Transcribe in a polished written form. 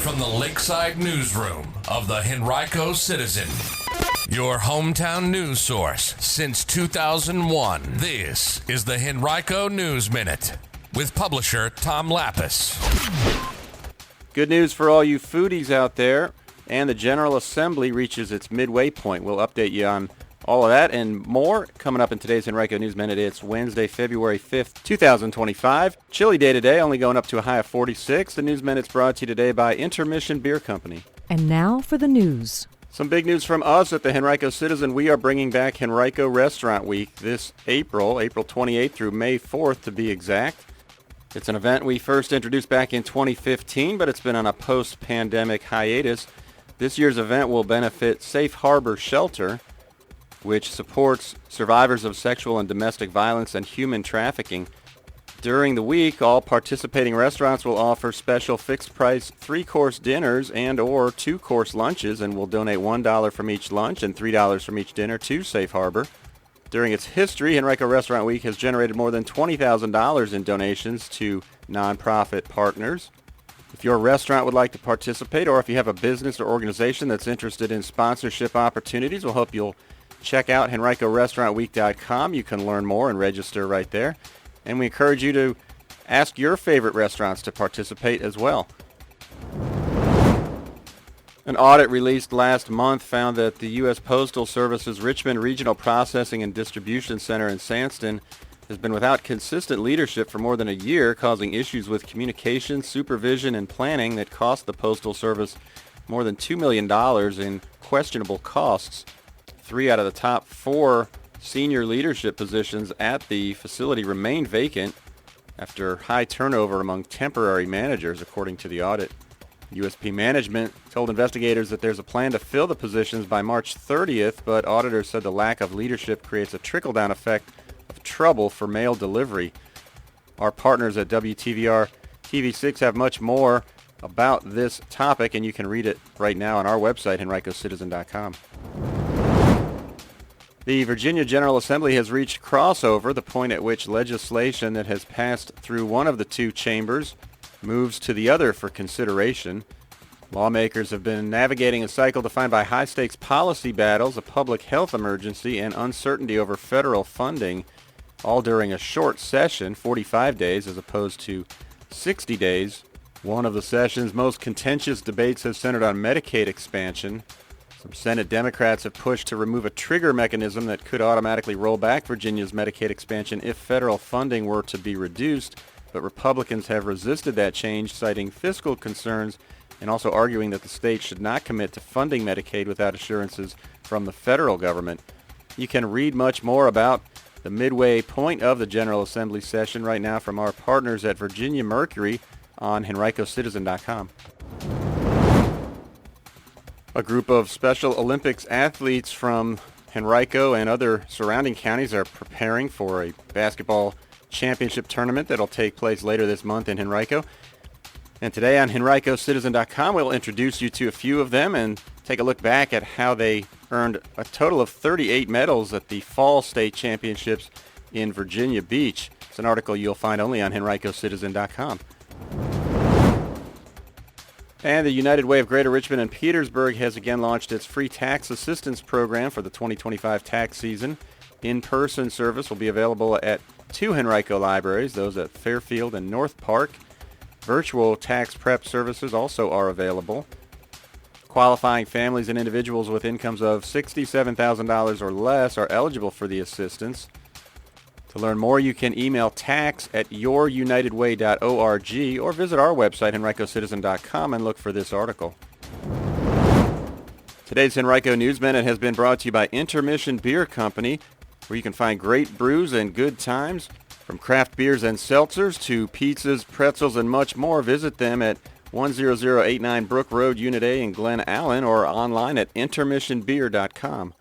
from the Lakeside Newsroom of the Henrico Citizen, your hometown news source since 2001. This is the Henrico News Minute with publisher Tom Lapis. Good news for all you foodies out there, and the General Assembly reaches its midway point. We'll update you on all of that and more coming up in today's Henrico News Minute. It's Wednesday, February 5th, 2025. Chilly day today, only going up to a high of 46. The News Minute's brought to you today by Intermission Beer Company. And now for the news. Some big news from us at the Henrico Citizen. We are bringing back Henrico Restaurant Week this April 28th through May 4th to be exact. It's an event we first introduced back in 2015, but it's been on a post-pandemic hiatus. This year's event will benefit Safe Harbor Shelter, which supports survivors of sexual and domestic violence and human trafficking. During the week, all participating restaurants will offer special fixed-price 3-course dinners and or 2-course lunches, and will donate $1 from each lunch and $3 from each dinner to Safe Harbor. During its history, Henrico Restaurant Week has generated more than $20,000 in donations to nonprofit partners. If your restaurant would like to participate, or if you have a business or organization that's interested in sponsorship opportunities, we'll hope you'll check out HenricoRestaurantWeek.com. You can learn more and register right there. And we encourage you to ask your favorite restaurants to participate as well. An audit released last month found that the U.S. Postal Service's Richmond Regional Processing and Distribution Center in Sandston has been without consistent leadership for more than a year, causing issues with communication, supervision, and planning that cost the Postal Service more than $2 million in questionable costs. 3 out of the top 4 senior leadership positions at the facility remain vacant after high turnover among temporary managers, according to the audit. USP management told investigators that there's a plan to fill the positions by March 30th, but auditors said the lack of leadership creates a trickle-down effect of trouble for mail delivery. Our partners at WTVR TV6 have much more about this topic, and you can read it right now on our website, henricocitizen.com. The Virginia General Assembly has reached crossover, the point at which legislation that has passed through one of the 2 chambers moves to the other for consideration. Lawmakers have been navigating a cycle defined by high-stakes policy battles, a public health emergency, and uncertainty over federal funding, all during a short session, 45 days as opposed to 60 days. One of the session's most contentious debates has centered on Medicaid expansion. Some Senate Democrats have pushed to remove a trigger mechanism that could automatically roll back Virginia's Medicaid expansion if federal funding were to be reduced, but Republicans have resisted that change, citing fiscal concerns and also arguing that the state should not commit to funding Medicaid without assurances from the federal government. You can read much more about the midway point of the General Assembly session right now from our partners at Virginia Mercury on HenricoCitizen.com. A group of Special Olympics athletes from Henrico and other surrounding counties are preparing for a basketball championship tournament that'll take place later this month in Henrico. And today on HenricoCitizen.com, we'll introduce you to a few of them and take a look back at how they earned a total of 38 medals at the Fall State Championships in Virginia Beach. It's an article you'll find only on HenricoCitizen.com. And the United Way of Greater Richmond and Petersburg has again launched its free tax assistance program for the 2025 tax season. In-person service will be available at 2 Henrico libraries, those at Fairfield and North Park. Virtual tax prep services also are available. Qualifying families and individuals with incomes of $67,000 or less are eligible for the assistance. To learn more, you can email tax@yourunitedway.org or visit our website, henricocitizen.com, and look for this article. Today's Henrico News Minute has been brought to you by Intermission Beer Company, where you can find great brews and good times. From craft beers and seltzers to pizzas, pretzels, and much more, visit them at 10089 Brook Road, Unit A in Glen Allen, or online at intermissionbeer.com.